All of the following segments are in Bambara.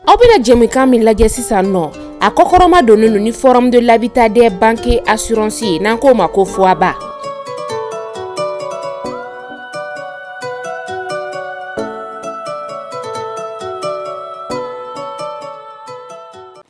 Aw bɛna jɛmukan min lajɛ sisan nɔ a kɔkɔrɔma donnen ni Forum de l'Habitat des Banques Assurance ye n'an k'o ma ko FOHABA.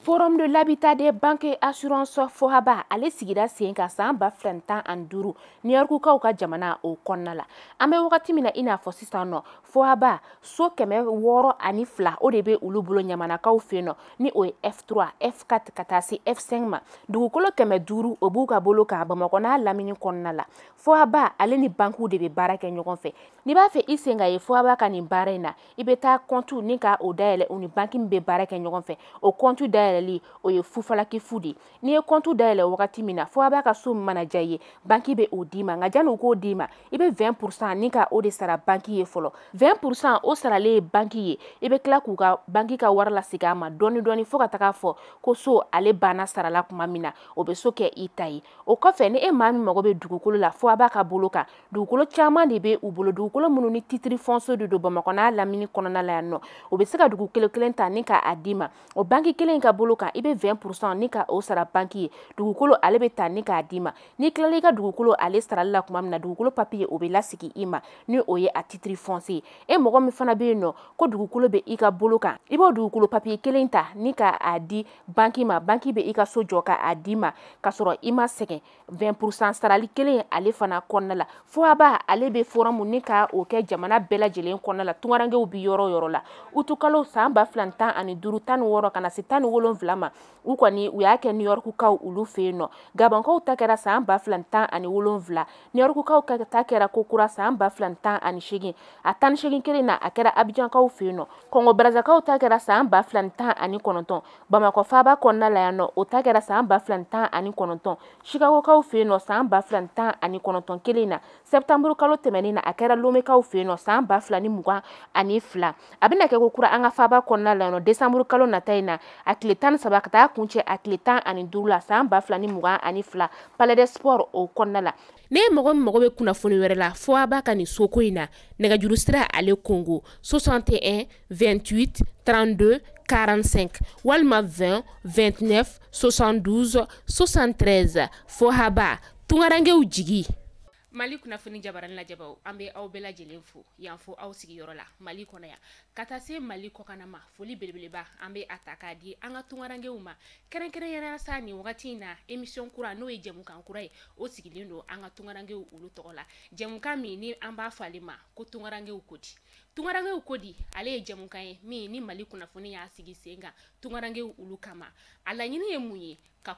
Forum de l'Habitat des Banques Assurance FOHABA ale sigira sen kan san 2015 New Yorkukaw ka jamana o kɔnɔna la. An bɛ wagati min na i n'a fɔ sisan nɔ FOHABA so 602 o de bɛ olu bolo ɲamanakaw fɛ nɔ ni o ye F3, F4 ka taa se F5 ma. Dugukolo 500 o b'u ka bolo kan Bamakɔ n'a lamini kɔnɔna la. FOHABA ale ni bankuw de bɛ baara kɛ ɲɔgɔn fɛ. N'i b'a fɛ i sen ka ye FOHABA ka nin baara in na i bɛ taa compte ni ka o dayɛlɛ u ni banki min bɛ baara kɛ ɲɔgɔn fɛ. O compte dayɛlɛli o ye fufalaki fu de. N'i ye compte dayɛlɛ wagati min na FOHABA ka so mana ja ye banki bɛ o d'i ma nka janni o k'o d'i ma i bɛ 20% ni ka o de sara banki ye fɔlɔ. 20% o saralen ye banki ye i bɛ tila k'u ka banki ka wari lasegin a ma dɔɔni dɔɔni fo ka taga fɔ ko so ale banna sarala kuma min na o bɛ so kɛ i ta ye. O kɔfɛ ni e maa min mago bɛ dugukolo la FOHABA ka bolo kan dugukolo caman de bɛ u bolo dugukolo minnu ni titre foncier de don Bamakɔ n'a lamini kɔnɔna la yan nɔ o bɛ se ka dugukolo kelen ta ni ka a d'i ma o banki kelen ka bolo kan i bɛ 20% ni ka o sara banki ye dugukolo ale bɛ ta ni k'a d'i ma ni tilala i ka dugukolo ale sarali la kuma min na dugukolo papier o bɛ lasigi i ma ni o ye a titre foncier e mɔgɔ min fana bɛ yen nɔ ko dugukolo bɛ i ka bolo kan i b'o dugukolo papier kelen ta ni ka a di banki ma banki bɛ i ka so jɔ ka a d'i ma ka sɔrɔ i ma sɛgɛn 20% sarali kelen ale fana kɔnɔna la FOHABA ale bɛ forum ni ka o kɛ jamana bɛɛ lajɛlen kɔnɔna la tungarankew bi yɔrɔ yɔrɔ la utukalo san 2015 16 kana se 17 ma u kɔni u y'a kɛ New Yorkukaw olu fɛ yen nɔ Gabonkaw ta kɛra san 2017 New Yorkukaw ta kɛra Kokura san 2018 a 18 kelen na a kɛra Abidjankaw fɛ yen nɔ Congo Brazakaw ta kɛra san 2019 Bamakɔ faaba kɔnɔna la yan nɔ o ta kɛra san 2019 Chicagokaw fɛ yen nɔ san 2019 kelen na Septembre kalo tɛmɛnen na a kɛra Lomekaw fɛ yen nɔ san 2022 a bɛna kɛ Kokura an ka faaba kɔnɔna la yan nɔ Décembre kalo nata in na a tile 13 ka taa kuncɛ a tile 15 la san 2022 Palais des Sports o kɔnɔna la ne mɔgɔ min mago bɛ kunnafoni wɛrɛ la FOHABA ka nin soko in na nɛgɛjuru sira ale Congo 61 28 32 45 walima 20 29 72 73 FOHABA tungarankew jigi. Mali kunnafoni jabarani lajɛbaw an bɛ aw bɛɛ lajɛlen fo yan fo aw sigiyɔrɔ la Mali kɔnɔ yan ka taa se Mali kɔkan ma foli belebeleba an bɛ a ta k'a di an ka tungarankew ma kɛrɛnkɛrɛnyara sa nin wagati in na émission kura n'o ye jɛmukan kura ye o sigilen don an ka tungarankew olu tɔgɔ la jɛmukan min ni an b'a fɔ ale ma ko tungarankew kodi tungarankew kodi ale ye jɛmukan ye min ni Mali kunnafoni y'a sigi sen kan tungarankew olu kama a laɲini ye mun ye ka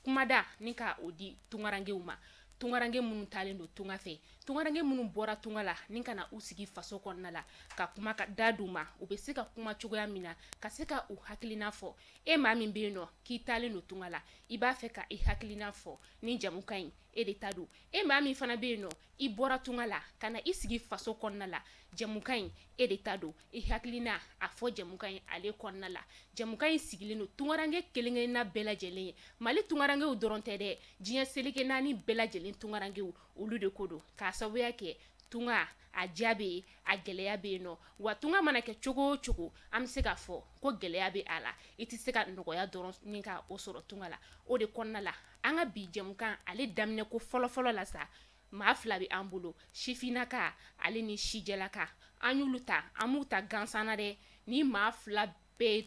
kumada ni ka o di tungarankew ma tungaranke minnu talen don tunga fɛ tungaranke minnu bɔra tunga la ni kana u sigi faso kɔnɔna la ka kuma ka da d'u ma u bɛ se ka kuma cogoya min na ka se ka u hakilina fɔ e maa min bɛ yen nɔ k'i talen don tunga la i b'a fɛ ka i hakilina fɔ ni jamukan in e de ta don e maa min fana bɛ yen nɔ i bɔra tunga la ka na i sigi faso kɔnɔna la jamukan in e de ta don i hakilina a fɔ jamukan in ale kɔnɔna la jamukan in sigilen don tungaranke kelen-kelenna bɛɛ lajɛlen ye Mali tungarankew dɔrɔn tɛ dɛ diɲɛ seleke naani bɛɛ lajɛlen tungarankew olu de ko don k'a sababuya kɛ tunga a diya bɛ yen a gɛlɛya bɛ yen nɔ wa tunga mana kɛ cogo o cogo an bɛ se k'a fɔ ko gɛlɛya bɛ a la i tɛ se ka nɔgɔya dɔrɔn ni ka o sɔrɔ tunga la o de kɔnɔna la an ka bi jɛmukan ale daminɛ ko fɔlɔ-fɔlɔ la sa maa fila bɛ an bolo sifinnaka ale ni sijɛlaka an y'olu ta an m'u ta gansan na dɛ ni maa fila bɛɛ ye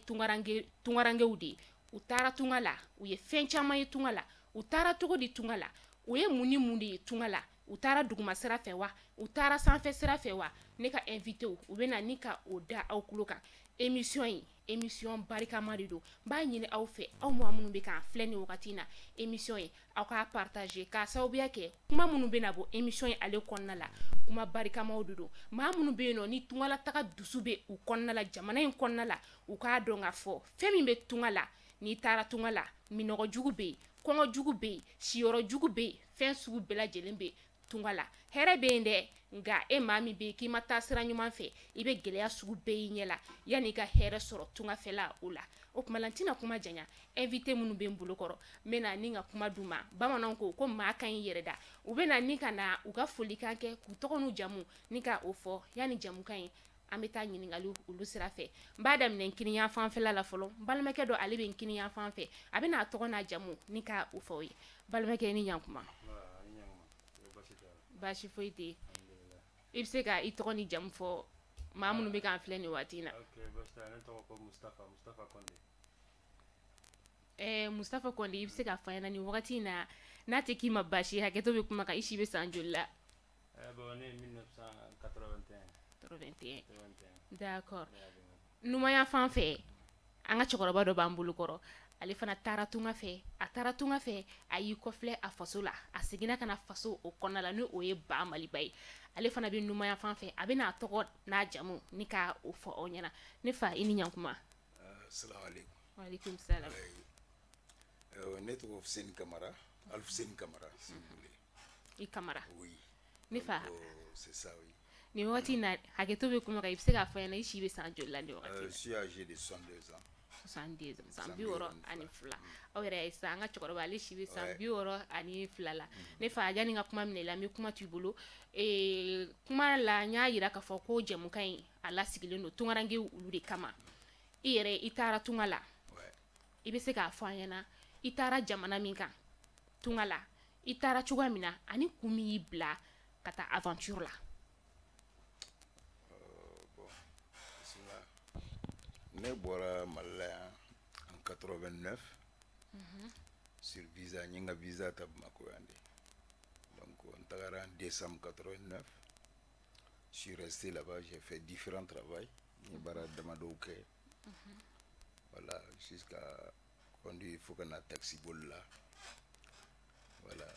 tungarankew de u taara tunga la u ye fɛn caman ye tunga la u taara cogo di tunga la u ye mun ni mun de ye tunga la u taara duguma sira fɛ wa u taara sanfɛ sira fɛ wa ne ka invitew u bɛ na ni ka o da aw kulo kan émission barikama de don b'a ɲini aw fɛ aw maa minnu bɛ k'an filɛ ni wagati in na émission ye aw k'a partager k'a sababuya kɛ kuma minnu bɛ na bɔ émission ye ale kɔnɔna la kuma barikamaw de don maa minnu bɛ yen nɔ ni tungala taga dusu bɛ u kɔnɔna la jamana in kɔnɔna la u k'a dɔn k'a fɔ fɛn min bɛ tunga la n'i taara tunga la minɔgɔ jugu bɛ yen kɔngɔ jugu bɛ yen siyɔrɔ jugu bɛ yen fɛn sugu bɛɛ lajɛlen bɛ tunga la hɛrɛ bɛ yen dɛ nka e maa min bɛ yen k'i ma taa sira ɲuman fɛ i bɛ gɛlɛya sugu bɛɛ y'i ɲɛ la yanni i ka hɛrɛ sɔrɔ tungafɛla o la o kuma la n tɛna kuma janya invité minnu bɛ n bolo kɔrɔ n bɛ na ni ka kuma d'u ma bamananw ko maa ka ɲi yɛrɛ da u bɛ na ni ka na u ka folikan kɛ k'u tɔgɔ n'u jamu ni ka o fɔ yanni jamukan in an bɛ taa ɲininkali olu sira fɛ n b'a daminɛ kiniya fanfɛla la fɔlɔ balimakɛ dɔ ale bɛ kiniya fan fɛ a bɛ n'a tɔgɔ n'a jamu ni ka o fɔ o ye balimakɛ ni ɲankuma baasi foyi tɛ yen i bɛ se ka i tɔgɔ ni jamu fɔ maa minnu bɛ k'an filɛ nin waati in na Mustafa Kɔnde i bɛ se ka fɔ an ɲɛna nin wagati in na n'a tɛ k'i ma baasi ye hakɛto bɛ kuma kan i si bɛ san joli la bon ne 1981 d'accord numanya fan fɛ an ka cɛkɔrɔba dɔ b'an bolo kɔrɔ ale fana taara tunga fɛ a y'i kɔfilɛ a faso la a seginna ka na faso o kɔnɔna la ni o ye Ba Maliba ye ale fana bɛ numanya fan fɛ a bɛ n'a tɔgɔ n'a jamu ni ka o fɔ aw ɲɛna ne fa i ni ɲankuma assalamu alaikum wa alaikum salam ne tɔgɔ Fuseni Kamara Alfuseni Kamara si vous voulez i Kamara oui ne fa c'est ça oui ni wagati na hakɛto bɛ kuma kan i bɛ se k'a fɔ ɲɛna i si bɛ san joli la ni wagati je suis âgé de 62 ans 62 ans san 62 aw yɛrɛ ye sisan an ka cɛkɔrɔba ale si bɛ san 62 la ne fa yani ka kuma minɛ la n bɛ kuma t'u bolo kuma la n y'a yira k'a fɔ ko jɛmukan in a lasigilen don tungaranke olu de kama i yɛrɛ i taara tunga la i bɛ se k'a fɔ an ɲɛna i taara jamana min kan tunga la i taara cogoya min na ani kun min y'i bila ka taa aventure la ne bɔra Mali la yan en 89 sur visa n ye n ka visa ta Bamako yan de donc n tagara en décembre 89 je suis resté là-bas j'ai fait différents travaux n ye baara damadɔw kɛ voilà jusqu'à conduire fo ka na taxi boli la voilà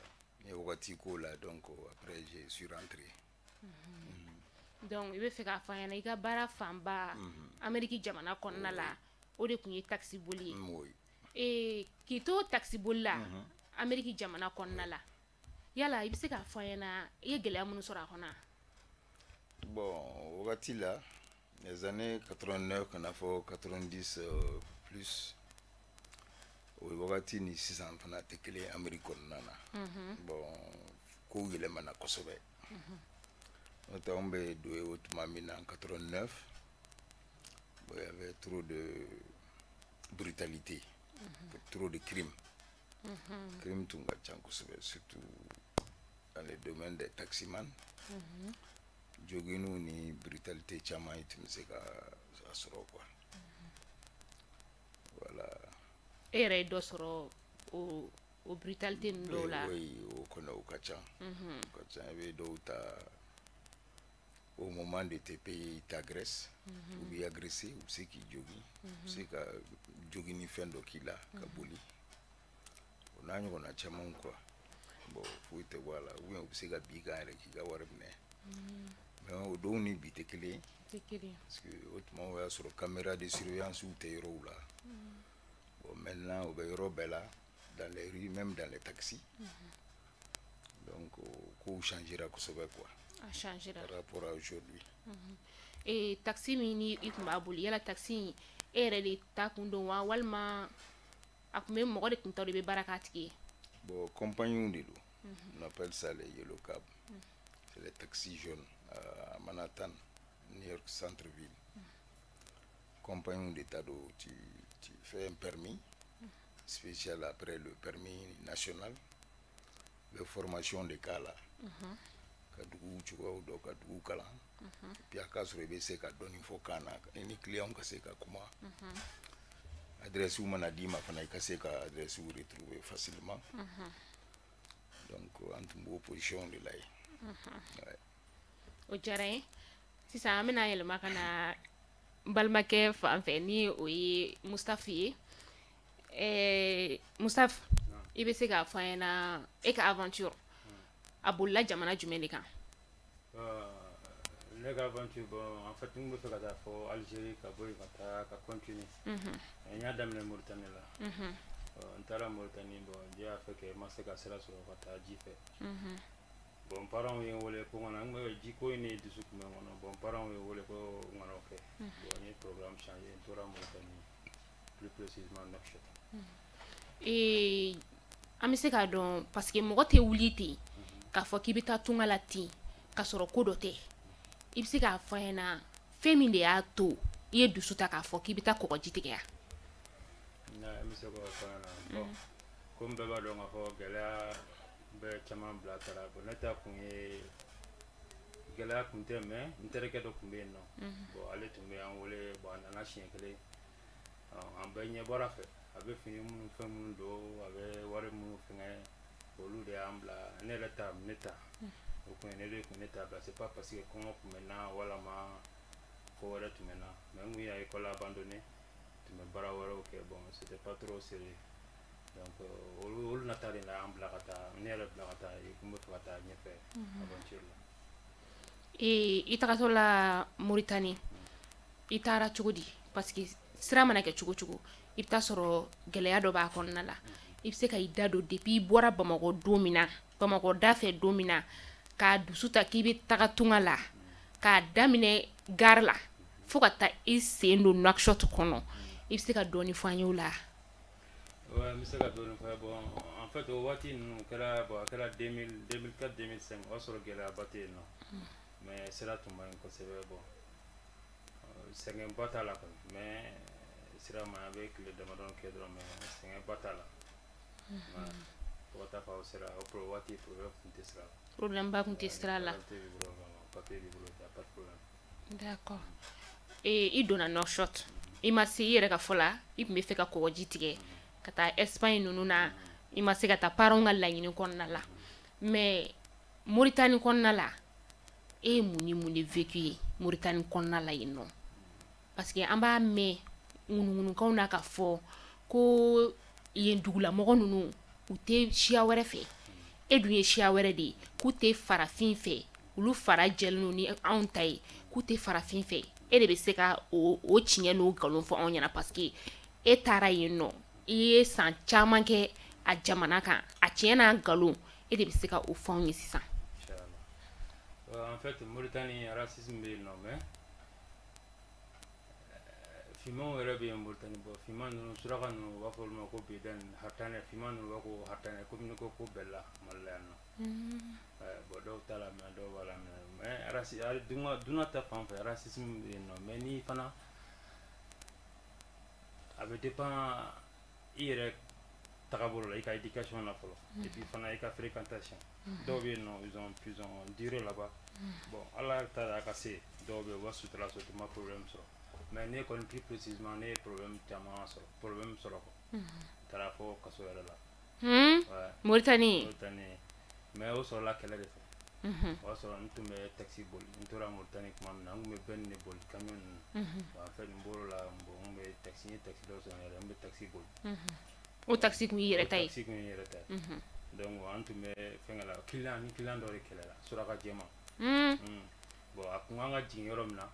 n ye wagati k'o la donc après je suis rentré donc i bɛ fɛ k'a fɔ an ɲɛna i ka baara fanba Amérique jamana kɔnɔna la o de tun ye taxi boli ye k'i to taxi boli la Amérique jamana kɔnɔna la yala i bɛ se k'a fɔ an ɲɛna i ye gɛlɛya minnu sɔrɔ a kɔnɔ bon wagati la les années 89 kana fɔ 90 plus o wagati ni sisan fana tɛ kelen Amérique kɔnɔna na bon kow yɛlɛmana kosɛbɛ n'o tɛ anw bɛ don o tuma min na en 89 bon, il y avait trop de brutalité trop de crimes crimes tun ka ca kosɛbɛ surtout dans le domaine des taximans joginnu ni brutalité caman i tun bɛ se ka a sɔrɔ quoi voilà e yɛrɛ ye dɔ sɔrɔ o brutalité ninnu dɔw la oui o kɔni o ka ca i bɛ dɔw ta au moment de tes pays t'agresse ou bien agressé ou c'est qui jogi c'est ka jogi ni fɛn dɔ k'i la ka boli o n'a ɲɔgɔnna caman quoi bon foyi tɛ bɔ a la ou bien u bɛ se ka bin i kan yɛrɛ k'i ka wari minɛ mais o dɔw ni bi tɛ kelen parce que o tuma o y'a sɔrɔ caméra de surveillance tɛ yɔrɔw la bon maintenant o bɛ yɔrɔ bɛɛ la dans les rues même dans les taxis donc kow changera kosɛbɛ quoi a changera par rapport à aujourd'hui taxi min ni i tun b'a boli yala taxi e yɛrɛ de ta kun don wa walima a tun bɛ mɔgɔ de tun ta de bɛ baara k'a tigi ye bon compagnies de don on appelle ça les yellow cab c'est les taxis jaunes à Manhattan New York centre-ville compagnies de ta don tu fais un permis spécial après le permis national de formation de cas là ka dugu cogoyaw dɔ ka dugu kalan puis a ka sɔrɔ i bɛ se ka dɔɔni fɔ kan na ni client ka se ka kuma adresse mana d'i ma fana i ka se ka adresse retrouver facilement donc an tun b'o position de la ye o diyara n ye sisan an bɛna yɛlɛma ka na balimakɛ fan fɛ ni o ye Mustafa ye Mustafa i bɛ se k'a fɔ an ɲɛna e ka aventure a bolila jamana jumɛn de kan ne ka aventure bon en fait n bɛ fɛ ka taa fɔ Algérie ka bɔ yen ka taa ka continuer n y'a daminɛ Mauritanie la n taara Mauritanie bon Dieu a fait que n ma se ka sira sɔrɔ ka taa ji fɛ bon parents ye n wele ko n kana n bɛ ji ko in ne dusu tun bɛ n kɔnɔ bon parents ye n wele ko n kana o kɛ bon n ye programme changé n tora Mauritanie plus précisément Nouakchott an bɛ se k'a dɔn parce que mɔgɔ tɛ wuli ten k'a fɔ k'i bɛ taa tunga la ten k'a sɔrɔ ko dɔ tɛ i bɛ se k'a fɔ an ɲɛna fɛn min de y'a to i ye dusu ta k'a fɔ k'i bɛ taa kɔgɔji tigɛ ya. n bɛ se k'o fɔ ɲɛna bon komi bɛɛ b'a dɔn k'a fɔ gɛlɛya bɛ caman bila taara bon ne ta kun ye gɛlɛya kun tɛ mais n terikɛ dɔ kun bɛ yen nɔ bon ale tun bɛ an wele bon a nana siɲɛ kelen an bɛɛ ɲɛ bɔra fɛ a bɛ fini minnu fɛn minnu don a bɛ wari minnu fɛngɛ olu de y'an bila ne yɛrɛ ta ne ta o kun ye ne de kun ne ta bila c'est pas parce que kɔngɔ kun bɛ n na walama ko wɛrɛ tun bɛ n na mais n kun y'a école abandonné tun bɛ baara wɛrɛw kɛ bon c'était pas trop sérieux donc olu nata de la an bila ka taa ne yɛrɛ bila ka taa kun bɛ fɛ ka taa ɲɛfɛ aventure la. I tagatɔ la Mauritanie i taara cogo di parce que sira mana kɛ cogo cogo i bɛ taa sɔrɔ gɛlɛya dɔ b'a kɔnɔna la i bɛ se ka i da don depuis i bɔra Bamakɔ don min na Bamakɔ da fɛ don min na k'a dusu ta k'i bɛ taga tunga la k'a daminɛ gare la fo ka taa i sen don Nouakchott kɔnɔ i bɛ se ka dɔɔni fɔ an ye o la. Ouais, n bɛ se ka dɔɔni fɔ bon en fait o waati ninnu kɛra bon a kɛra 2004 2005 o y'a sɔrɔ gɛlɛyaba tɛ yen nɔ mais sira tun man ɲi kosɛbɛ bon sɛgɛnba t'a la kɔni mais sira ma a bɛ tile damadɔ kɛ dɔrɔn mais sɛgɛnba t'a la fo ka taa fɔ aw sera o waati problème tun tɛ sira la. Problème ba kun tɛ sira la. papier b'i bolo pas de problème. D'accord. I donna Nouakchott i ma se i yɛrɛ ka fɔ la i tun bɛ fɛ ka kɔgɔji tigɛ ka taa Espagne ninnu na i ma se ka taa parents ka laɲini kɔnɔna la mais Mauritanie kɔnɔna la e ye mun ni mun de vécu ye Mauritanie kɔnɔna la yen nɔ parce que an b'a mɛn ŋunuŋunukanw na ka fɔ ko yen dugulamɔgɔ ninnu u tɛ siya wɛrɛ fɛ e dun ye siya wɛrɛ de ye k'u tɛ farafin fɛ olu fara jɛlen ni anw ta ye k'u tɛ farafin fɛ e de bɛ se ka o tiɲɛ n'o nkalon fɔ anw ɲɛna parce que e taara yen nɔ i ye san caman kɛ a jamana kan a tiɲɛ n'a nkalon e de bɛ se ka o fɔ anw ye sisan. En fait Mauritanie racisme bɛ yen nɔ mais finmanw yɛrɛ bɛ yen Mauritanie bon finman ninnu suraka ninnu u b'a fɔ olu ma ko bedane hatanɛ finman ninnu u b'a fɔ ko hatanɛ komi ne ko bɛla Mali la yan nɔ bon dɔw t'a la mais dɔw b'a la mais duna ta fan fɛ racisme bɛ yen nɔ mais ni fana a bɛ dépend i yɛrɛ tagabolo la i ka éducation na fɔlɔ et puis fana i ka fréquentation dɔw bɛ yen nɔ ils ont duré là-bas bon ala ta a ka se dɔw bɛ yen u b'a sutura sɔrɔ u ma problème sɔrɔ mais ne kɔni plus précisément ne ye problème caman sɔrɔ problème sɔrɔ quoi taara fɔ kaso yɛrɛ la. Mauritanie mais o sɔrɔla kɛlɛ de fɛ o y'a sɔrɔ n tun bɛ taxi boli n tora Mauritanie tuma min na n tun bɛ bɛn de boli camion ninnu en fait n bɔr'o la bon n ye taxi dɔ sɔrɔ n yɛrɛ n bɛ taxi boli. O taxi kun y'i yɛrɛ ta ye. Taxi kun y'i yɛrɛ ta ye donc an tun bɛ fɛngɛ la client dɔ de kɛlɛla suraka jɛman bon a kun kan ka jigin yɔrɔ min na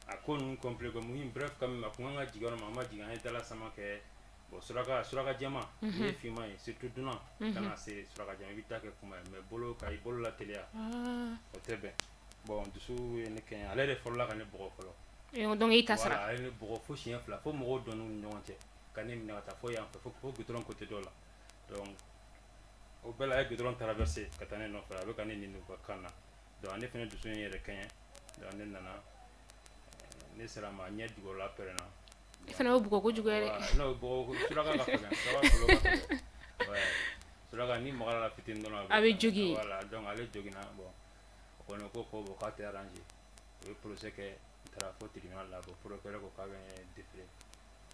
a ko ninnu complet muhim bref quand même a kun kan ka jigin yɔrɔ min a ma jigin an ye dala sama kɛ bon suraka jɛman ni ye finman ye surtout dunan kana se suraka jɛman i bɛ taa kɛ kuma ye mais ka i bolo la teliya o tɛ bɛn bon dusu ye ne kɛɲɛ ale de fɔlɔla ka ne bɔgɔ fɔlɔ donc i ta sara voilà a ye ne bɔgɔ fo siɲɛ fila fo mɔgɔw dɔnn'u ni ɲɔgɔn cɛ ka ne minɛ ka taa fo yan fɛ fo goudron côté dɔ la donc o bɛɛ la a ye goudron traversé ka taa ne nɔfɛ a bɛ ka ne ɲini u ka kan na donc ne fana dusu in yɛrɛ kɛɲɛ donc ne nana ne sera ma ɲɛ jugɔ la pɛrɛnna i fana y'o bugɔ kojugu yɛrɛ n'o bugɔ suraka ka fɛgɛn suraka ka fɛgɛn suraka ni magara la fitinin dɔrɔn a bɛ jogi voilà donc ale joginna bon o kɔni ko bon k'a tɛ arrangé o ye procès kɛ n taara fo tribunal la bon procureur ko k'a bɛ n déféré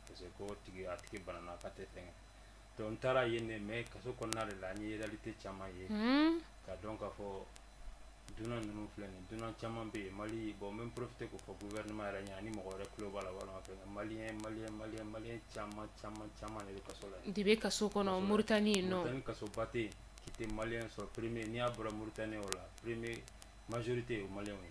parce que ko a tigi banana k'a tɛ fɛngɛ donc n taara yen de mais kaso kɔnɔna de la n ye réalité caman ye ka dɔn k'a fɔ dunan ninnu filɛ nin dunan caman bɛ yen Mali bon n bɛ profiter k'o fɔ gouvernement yɛrɛ ɲɛna ni mɔgɔ wɛrɛ tulo b'a la walima fɛngɛ maliyɛn caman de bɛ kaso la de bɛ kaso kɔnɔ Mauritanie yen nɔ Mauritanie kasoba tɛ yen k'i tɛ maliyɛn sɔrɔ premier n'i y'a bɔra Mauritanie o la premier majorité o maliyɛnw ye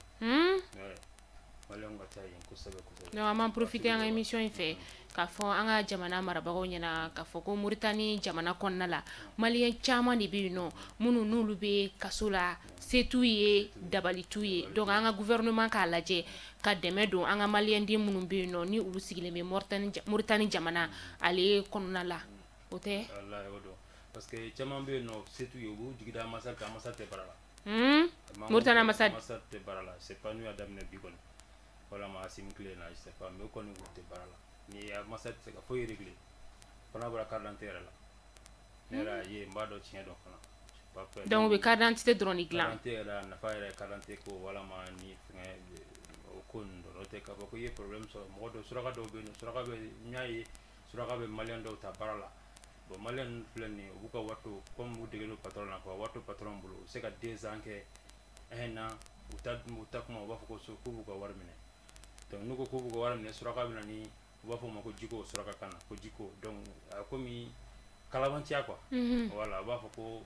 maliyɛnw ka ca yen kosɛbɛ kosɛbɛ donc an b'an profiter an ka émission in fɛ k'a fɔ an ka jamana marabagaw ɲɛna k'a fɔ ko Mauritanie jamana kɔnɔna la maliyɛn caman de bɛ yen nɔ minnu n'olu bɛ kaso la se t'u ye dabali t'u ye donc an ka gouvernement k'a lajɛ ka dɛmɛ don an ka maliyɛnden minnu bɛ yen nɔ ni olu sigilen bɛ Mauritanie jamana ale kɔnɔna la o tɛ walahi o don parce que caman bɛ yen nɔ se t'u ye u b'u jigi da ambassade kan ambassade tɛ baara la Mauritanie ambassade tɛ baara la c'est pas n'u y'a daminɛ bi kɔni wala ma sim clé na je sais pas mais ko ni wote barala ni ya masa se ka foy régler fana bara carte d'identité la nera ye mbado chien donc fana donc be carte d'identité drone iglan carte d'identité la na fa carte d'identité ko wala ma ni o kon do te ka ko ye problème so modo suraka do be suraka be nyaayi suraka be malien do ta barala bon malien flani bu ko watto comme bu degelo patron na ko watto patron bulu c'est que 2 ans que un an uta kuma ba ko so ko bu ko war mine donc nuko ko bu ko war mine suraka be ni ba fo mako jiko suraka kana ko jiko donc komi kalabantia quoi voilà ba fo ko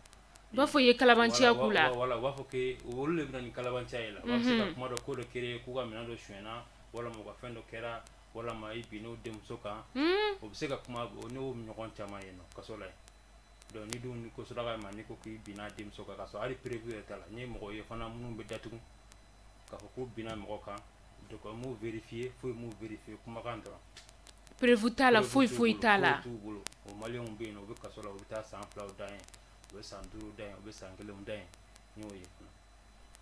ba fo ye kalabantia kula voilà ba fo ke wolle be ni kalabantia ila ba se ka kuma do ko do kere ku ga mina do shwena wala mo ka fendo kera wala ma ibi no dem soka o be se ka kuma no nyokon chama yeno kasola do ni dun ko suraka ma ni ko ki bina dem soka kaso ari prévu etala ni mo ye fana munu be datu ka ko bina mo ka donc mo vérifier faut mo vérifier kuma kan dra prévu tala foi tala o malien on be no be kasola o ta sans plau dain o sans duru dain o be sans kele on dain ni o ye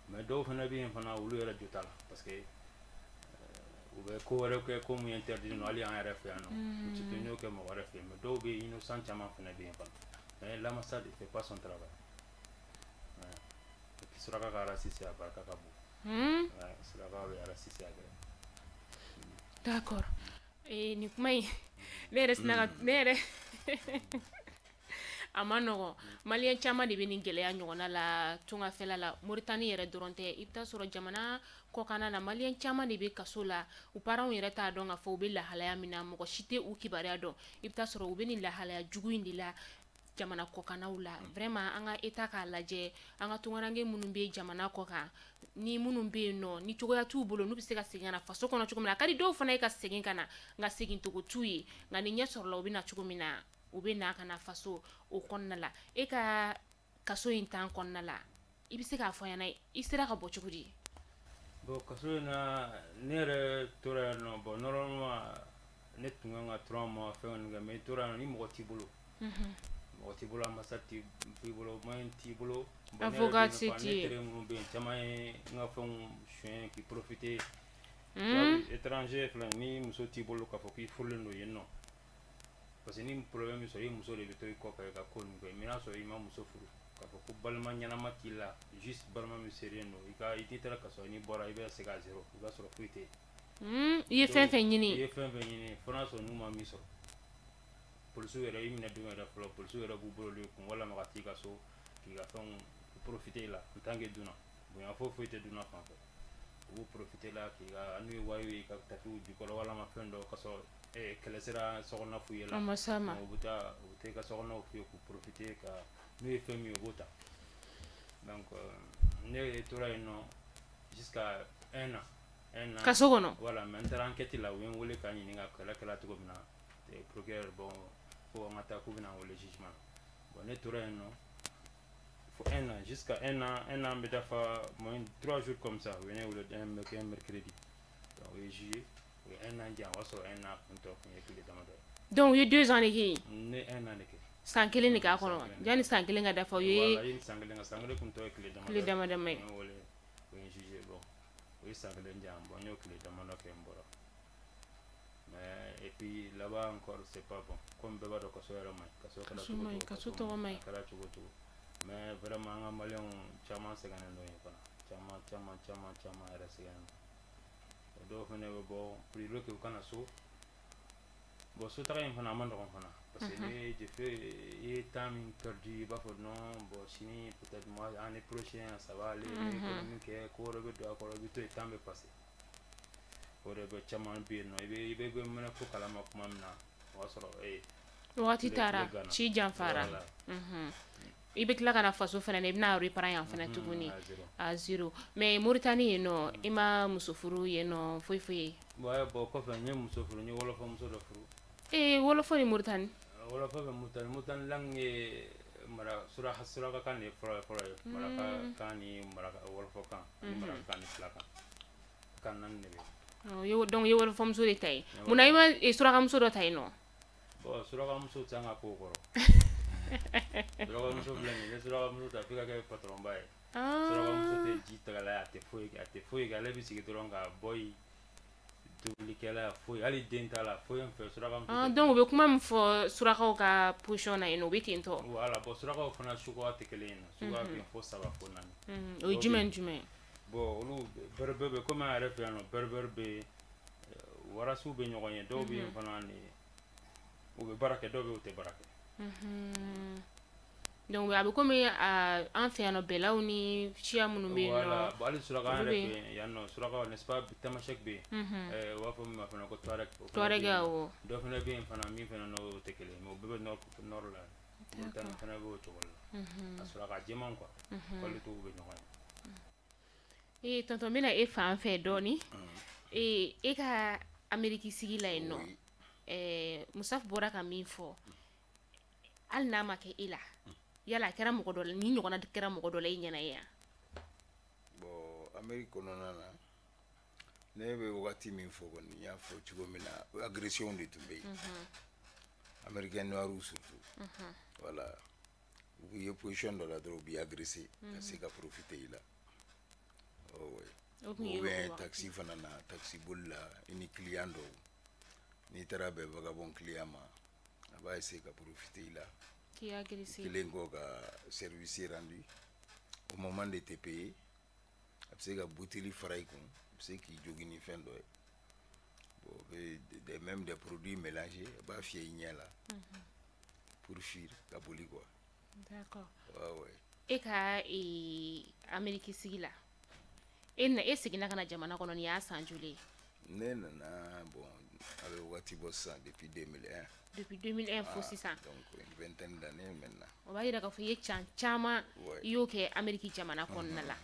mais do fana bi fana o lu era jotala parce que o be ko re ko comme interdit no ali en RF no tu te no que mo RF mais do be innocent chama fana bi fana mais l'ambassade ne fait pas son travail qui sera ka racisé à Barkakabu sera ka racisé à d'accord et ni kumai nere snaga nere amano malien chama de beni geleya nyona la tunga fela la Mauritanie yere doronte ibta soro jamana ko kana na malien chama de be kasola u parents yere ta donga fo be la halaya mina mo shite u kibare do ibta soro u beni la halaya jugu indi la jamana ko kana wula vraiment anga eta ka laje anga tungarange munun be jamana ko ka ni munun be no ni cogoya tu bolo nu bi se ka segin na faso kono cogo mina kadi do fana ka segin kana nga segin to go tuyi nga ni nyesor la obi na cogo mina obi na kana faso o konna la e ka kaso intan konna la ibi se ka foya na isira ka bo cogo di bo kaso na nere tora no bo normalement net nga 3 mois fe nga me tora ni mo ti bolo o ti bolo ambassade ti bolo moyen ti bolo avocat ti mo be chama nga fon chien qui profiter étranger flan ni muso ti bolo ka fo ki fulendo yenno parce que ni problème so yi muso le beto ko ka ko ni mina so yi ma muso furu ka fo ko balma nyana matila juste balma mi sereno ika ititara ka so ni bora ibe se ga zero iba so fuite ye fen nyini France no ma mi so polisu yɛrɛ i minɛ don yɛrɛ fɔlɔ polisu yɛrɛ b'u bolo le kun wala maka t'i ka so k'i ka fɛnw profiter la en tant que duna bonya foyi tɛ duna fan fɛ u b'u profiter la k'i ka n'u ye wari ye ka tafiw jukɔrɔ wala ma fɛn dɔ ka sɔrɔ kɛlɛ sera sɔgɔnɔ f'u ye la u bɛ taa i ka sɔgɔnɔw f'u ye k'u profiter ka n'u ye fɛn min ye u b'o ta donc ne tora yen nɔ jusqu'à 1 an ka so kɔnɔ voilà mais n taara enquête la u ye n wele k'a ɲininka kɛlɛ kɛla cogo min na procureur bon pour un attaque ou bien au jugement bon ne tora yen non faut 1 an jusqu'à 1 an mais dafa moins 3 jours comme ça venez ou le mercredi donc oui juillet 1 an dia waso 1 an pour que les demande donc il y a 2 ans qui ne 1 an que san kelen ni ka kono jani san kelen ga dafa yi voilà il san kelen pour que les demande mais oui juillet bon oui san kelen dia bon yo que les demande que mbora et puis là-bas encore c'est pas bon comme beba do kaso era mai kaso to mai kala chugo mais vraiment nga malien chama segane no yefana chama era segane do fene bo pri lo ke kana so bo so tara yefana mando fana parce que j'ai fait et temps perdu ba fo non bon chini peut-être moi année prochaine ça va aller économique ko rebe do ko rebe to temps passé ore be chaman bi no ibe mena ko kala ma kuma mina wasoro wati tara ci janfara ibe kila kana faso fana ne bina repara yan fana tuguni a 0 mais Mauritanie no ima musofuru ye no foi wa bo ko fa nye musofuru nye wala fa muso do furu wala fa ni Mauritanie wala fa be mutan langue mara sura hasura ka kan ne fora mara ka ni mara wala fa kan mara kan islaka kan nan ne yo donc yo wala fam so de tay muna ima e sura kam so do tay no bo sura kam so tanga ko koro sura kam so blani sura kam so ta fika ke patron bay sura kam so te jita la te foi ga le bisi ke doronga boy tobilikɛla foyi hali den t'a la foyi en fɛ suraka donc o bɛ kuma min fɔ surakaw ka position na yen o bɛ ten tɔ voilà bon surakaw fana suguya tɛ kelen ye suguya bɛ fo 3 fo 4 o ye jumɛn bon olu berebere bɛ komi an yɛrɛ fɛ yan nɔ berebere bɛ warasiw bɛ ɲɔgɔn ye dɔw bɛ yen fana ni u bɛ baara kɛ dɔw bɛ u tɛ baara kɛ donc a bɛ komi an fɛ yan nɔ bɛlaw ni siya minnu bɛ yen nɔ voilà bon hali suraka an yɛrɛ fɛ yan nɔ surakaw n'est-ce pas tamasek bɛ yen u b'a fɔ min ma fana ko tuareg awɔ dɔ fana bɛ yen fana min fana n'o tɛ kelen mais u bɛɛ bɛ nord la Mauritanie fana bɛ o cogo la a suraka jɛman quoi qualité bɛ ɲɔgɔn ye tonton bɛna e fan fɛ dɔɔni e ka Ameriki sigi la yen nɔ Musaf bɔra ka min fɔ hali n'a ma kɛ e la yala a kɛra mɔgɔ dɔ la ni ɲɔgɔnna kɛra mɔgɔ dɔ la i ɲɛna ye bon Amérique kɔnɔna na ne bɛ wagati min fɔ kɔni n y'a fɔ cogo min na agression de tun bɛ yen américain noirs surtout voilà u ye position dɔ la dɔrɔn u b'i agresser ka se ka profiter i la ou bien taxi fana na taxi boli la i ni client dɔw n'i taara bɛn vagabond client ma a b'a essayer ka profiter i la kelen kɔ ka service rendu au moment de te payer a bɛ se ka bouteille fara i kun a bɛ se k'i jogin ni fɛn dɔ ye bon même des produits mélangés a b'a fiyɛ i ɲɛ la pour fuir ka boli quoi. D'accord. Ouais. E ka Ameriki sigi la e seginna ka na jamana kɔnɔ ni y'a san joli ne nana bon a bɛ wagati bɔ sisan depuis 2001 depuis 2001 fo sisan donc une vingtaine d'années maintenant o b'a yira k'a fɔ i ye can caman i y'o kɛ Ameriki jamana kɔnɔna la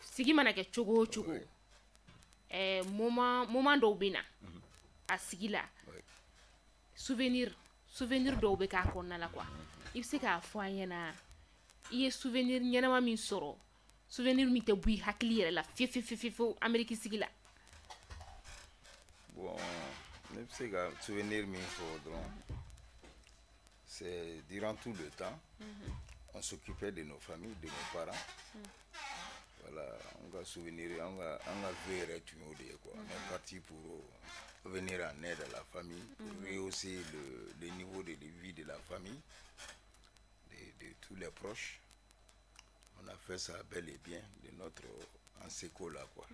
sigi mana kɛ cogo o cogo moment dɔw bɛ na a sigi la souvenir dɔw bɛ k'a kɔnɔna la quoi i bɛ se k'a fɔ an ɲɛna i ye souvenir ɲɛnama min sɔrɔ souvenir min tɛ bɔ i hakili yɛrɛ la fiyewu Ameriki sigi la bon ne bɛ se ka souvenir min fɔ dɔrɔn c'est durant tout le temps on s'occupait de nos familles de nos parents voilà on ka souvenir an ka vie yɛrɛ tun y'o de ye quoi on est parti pour venir en aide à la famille pour rehausser le niveau de vie de la famille de tous les proches. On a fait ça bel et bien de notre enseco là quoi.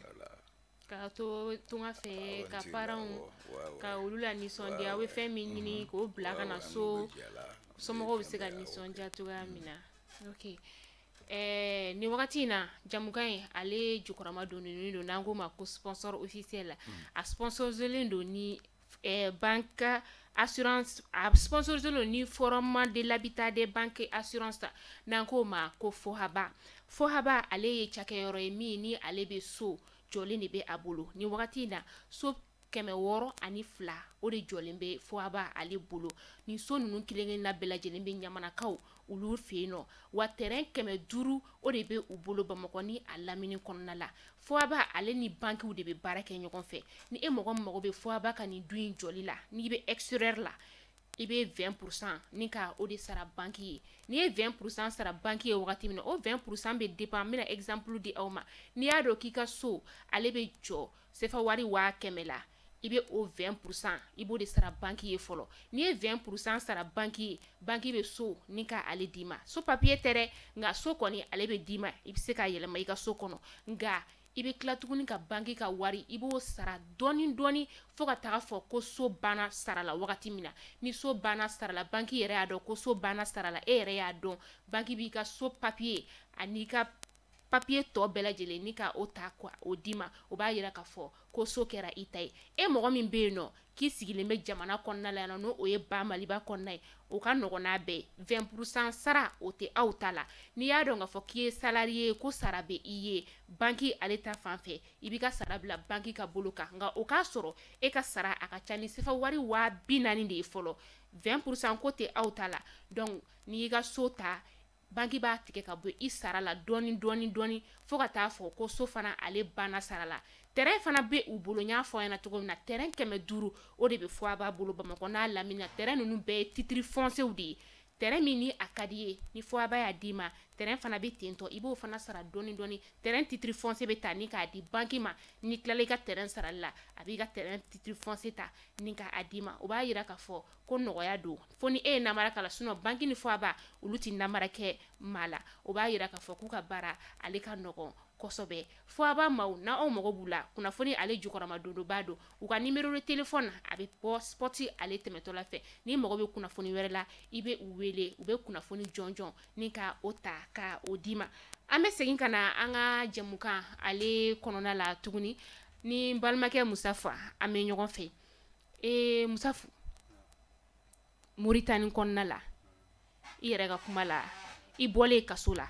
Voilà. Ka to tunga fɛ ka parents ka olu la nisɔndiya a bɛ fɛn min ɲini k'o bila ka na so somɔgɔw bɛ se ka nisɔndiya cogoya min na. Ok. Ni wagati in na jamukan in ale jukɔrɔma donnen don n'an ko ma ko sponsor officiel a sponsoriselen don ni banque assurance a sponsorisé ni forum de l'habitat des banques assurance n'an ko ma ko FOHABA ale ye cakɛyɔrɔ ye min ni ale bɛ so jɔlen de bɛ a bolo ni wagati in na so 602 o de jɔlen bɛ FOHABA ale bolo ni so ninnu kelen-kelen na bɛɛ lajɛlen bɛ ɲamanakaw olu fɛ yen nɔ wa terrain 500 o de bɛ u bolo Bamakɔ ni a lamini kɔnɔna la FOHABA ale ni bankiw de bɛ baara kɛ ɲɔgɔn fɛ ni e mɔgɔ mago bɛ FOHABA ka nin du in jɔli la n'i bɛ extérieur la i bɛ 20% ni ka o de sara banki ye n'i ye 20% sara banki ye wagati min na o 20% bɛ dépend n bɛna exemple di aw ma n'i y'a dɔn k'i ka so ale bɛ jɔ sefa wari 100,000 la i bɛ o 20% i b'o de sara banki ye fɔlɔ n'i ye 20% sara banki ye banki bɛ so ni ka ale d'i ma so papier tɛ dɛ nka so kɔni ale bɛ d'i ma i bɛ se k'a yɛlɛma i ka so kɔnɔ nka i bɛ tila tuguni ka banki ka wari i b'o sara dɔɔni fo ka taga fɔ ko so banna sara la wagati min na ni so banna sara la banki yɛrɛ y'a dɔn ko so banna sara la e yɛrɛ y'a dɔn banki b'i ka so papier ani ka papier tɔ bɛɛ lajɛlen ni ka o ta quoi o d'i ma o b'a yira k'a fɔ ko so kɛra i ta ye e mɔgɔ min bɛ yen nɔ k'i sigilen bɛ jamana kɔnɔna la yan nɔ n'o o ye ba Maliba kɔnɔna ye o ka nɔgɔn n'a bɛɛ 20% sara o tɛ aw ta la n'i y'a dɔn k'a fɔ k'i ye salarié ye ko sara bɛ i ye banki ale ta fan fɛ i b'i ka sara bila banki ka bolo kan nka o k'a sɔrɔ e ka sara a ka ca ni sefa wari 40,000 de ye fɔlɔ 20% ko tɛ aw ta la donc n'i y'i ka so ta banki b'a tigɛ ka bɔ i sara la dɔɔni fo ka taa fɔ ko so fana ale banna sara la terrain fana bɛ u bolo n y'a fɔ ɲɛna cogo min na terrain 500 o de bɛ FOHABA bolo Bamakɔ n'a lamini na terrain ninnu bɛɛ ye titre foncier de ye terrain min ni a ka di ye ni foaba y'a d'i ma terrain fana bɛ ten tɔ i b'o fana sara dɔɔni dɔɔni terrain titre foncier bɛ ta ni k'a di banque ma ni tilala i ka terrain sarali la a b'i ka terrain titre foncier ta ni k'a di ma o b'a yira k'a fɔ ko nɔgɔya don fo ni e ye namara k'a la sinon banque ni foaba olu ti namara kɛ maa la o b'a yira k'a fɔ k'u ka baara ale ka nɔgɔn kosɛbɛ foaba maaw n'aw mago b'u la kunnafoni ale jukɔrɔma don b'a don u ka numéro de téléphone a bɛ bɔ spoti ale tɛmɛtɔla fɛ ni mago bɛ kunnafoni wɛrɛ la i bɛ u wele u bɛ kunnafoni jɔnjɔn ni ka o ta ka o d'i ma an bɛ segin ka na an ka jɛmukan ale kɔnɔna la tuguni ni balimakɛ Musafa an bɛ ɲɔgɔn fɛ Musafu Moritani kɔnɔna la i yɛrɛ ka kuma la i bɔlen kaso la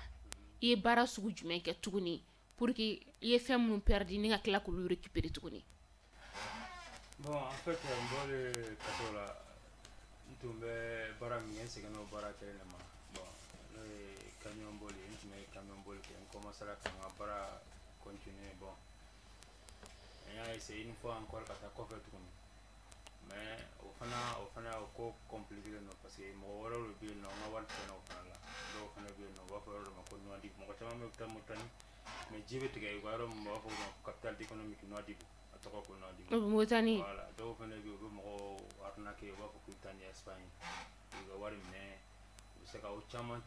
i ye baara sugu jumɛn kɛ tuguni pour que i ye fɛn minnu perdre ni ka tila k'olu récupérer tuguni. Bon, en fait, n bɔlen kaso la n tun bɛ baara min kɛ n seginna o baara kelen de ma. Bon, n'o ye camion boli n tun bɛ camion boli kɛ n commencera ka n ka baara continuer. Bon, n y'a essayer une fois encore ka taa kɔfɛ tuguni mais o fana o ko compliqué don parce que mɔgɔ wɛrɛw de bɛ yen nɔ n ka wari tɛna o fana la dɔw fana bɛ yen nɔ u b'a fɔ yɔrɔ dɔ ma ko Nouadhibou mɔgɔ caman bɛ taa Moritani mais ji bɛ tigɛ u ka yɔrɔ min b'a fɔ o ma capitale économique Nouadhibou a tɔgɔ ko Nouadhibou. Moritani. Voilà, dɔw fana bɛ yen u bɛ mɔgɔw arnaquer u b'a fɔ k'u taa ni Espagne u ka wari minɛ u bɛ se ka o caman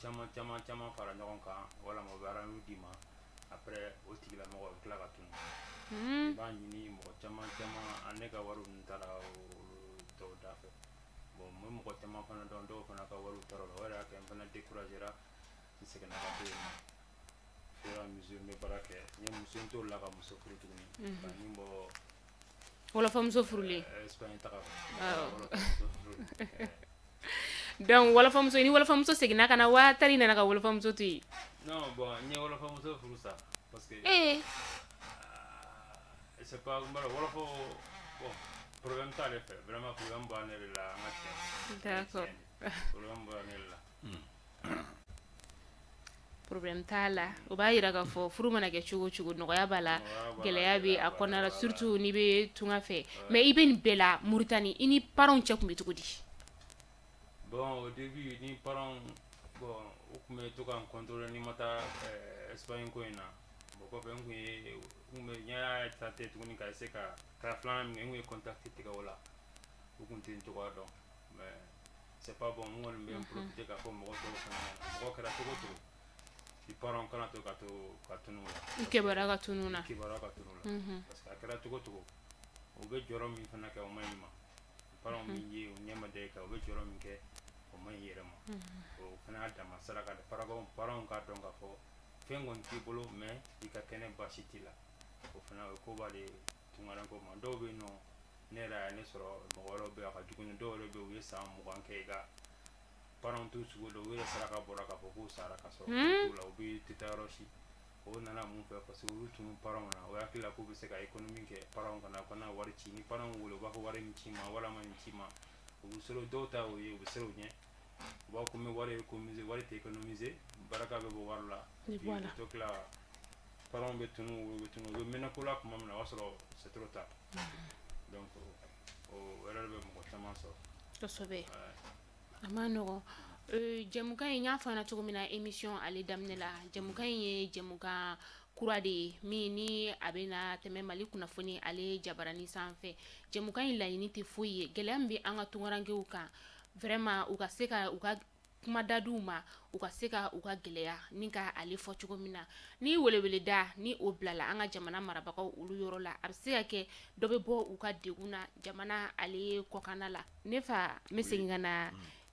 fara ɲɔgɔn kan walama u bɛ argent d'i ma après o tigilamɔgɔ u bɛ tila ka tunun. I b'a ɲini mɔgɔ caman ne ka wariw ninnu taara dɔw da fɛ bon n bɛ mɔgɔ caman fana dɔn dɔw fana ka wariw taara o la o yɛrɛ y'a kɛ n fana découragera n seginna ka to yen nɔ au fur et à mesure n bɛ baara kɛ n ye muso n t'o la ka muso furu tuguni ka nin bɔ Wolofamuso furulen Espagne taga wolofamuso furulen donc wolofamuso ni wolofamuso seginna ka na wa tari nana ka wolofamuso to yen. Non bon n ye wolofamuso furu sa parce que c'est pas wolofɔ bon problème t'ale fɛ vraiment problème b'a ne de la an ka tiɲɛ. D'accord. Problème b'a ne de la. Problème t'a la o b'a yira k'a fɔ furu mana kɛ cogo o cogo nɔgɔya b'a la gɛlɛya bɛ a kɔnɔna la surtout n'i bɛ tunga fɛ mais i bɛ nin bɛɛ la Moritani i ni parents cɛ tun bɛ cogo di. Bon au début ni parents bon u tun bɛ to ka n contrôler ni ma taa Espagne ko in na bon kɔfɛ n tun bɛ n y'a tenter tuguni ka essayer ka k'a filanan min kɛ n tun ye contact tigɛ o la u tun tɛ n cogoya dɔn mais c'est pas bon n kɔni bɛ n profiter k'a fɔ mɔgɔ tɔw fana ɲɛna mɔgɔ kɛra cogo o cogo i parents kana to ka tunun la. I kibaruya ka tunun na. Kibaruya ka tunun la parce que a kɛra cogo o cogo u bɛ jɔyɔrɔ min fana kɛ o ma ɲi ma parents min ye u ɲɛ ma da i kan u bɛ jɔyɔrɔ min kɛ o ma ɲi i yɛrɛ ma o fana y'a dama saraka de parents k'a dɔn k'a fɔ fɛn kɔni t'i bolo mais i ka kɛnɛ baasi t'i la o fana o koba de tunkaran ko ma dɔw bɛ yen nɔ ne yɛrɛ y'a ne sɔrɔ mɔgɔ wɛrɛw bɛ yen a ka jugu ni dɔw yɛrɛ bɛ yen u ye san 20 kɛ i ka parents t'u sugu dɔn u yɛrɛ saraka bɔra k'a fɔ k'u sara ka sɔrɔ k'u la u bɛ tɛ taa yɔrɔ si o nana mun fɛ parce que u y'u tunu parents na o hakili la k'u bɛ se ka économie kɛ parents kana wari ci ni parents wele u b'a fɔ wari min ci ma walama nin ci ma u bɛ siran dɔw ta o ye u bɛ siran o ɲɛ u b'a fɔ ko n bɛ wari économiser wari tɛ économiser baraka bɛ bɔ wari la puis u bɛ to tila parents bɛ tunu u bɛ mɛnɛ ko la tuma min na o y'a sɔrɔ c'est trop tard donc o erreur bɛ mɔgɔ caman sɔrɔ. Kosɛbɛ a ma nɔgɔn jɛmukan in y'a fɔ an na cogo min na émission ale daminɛ la jɛmukan in ye jɛmukan kura de ye min ni a bɛ na tɛmɛ Mali kunnafoni ale jabarani sanfɛ jɛmukan in laɲini tɛ foyi ye gɛlɛya min bɛ an ka tunkarankew kan vraiment u ka se ka u ka kuma dadiw ma u ka se ka u ka gɛlɛya ni ka ale fɔ cogo min na ni weleweleda ni o bilala an ka jamana marabagaw olu yɔrɔ la a bɛ se ka kɛ dɔ bɛ bɔ u ka degun na jamana ale kɔkanna la ne fa n bɛ segin ka na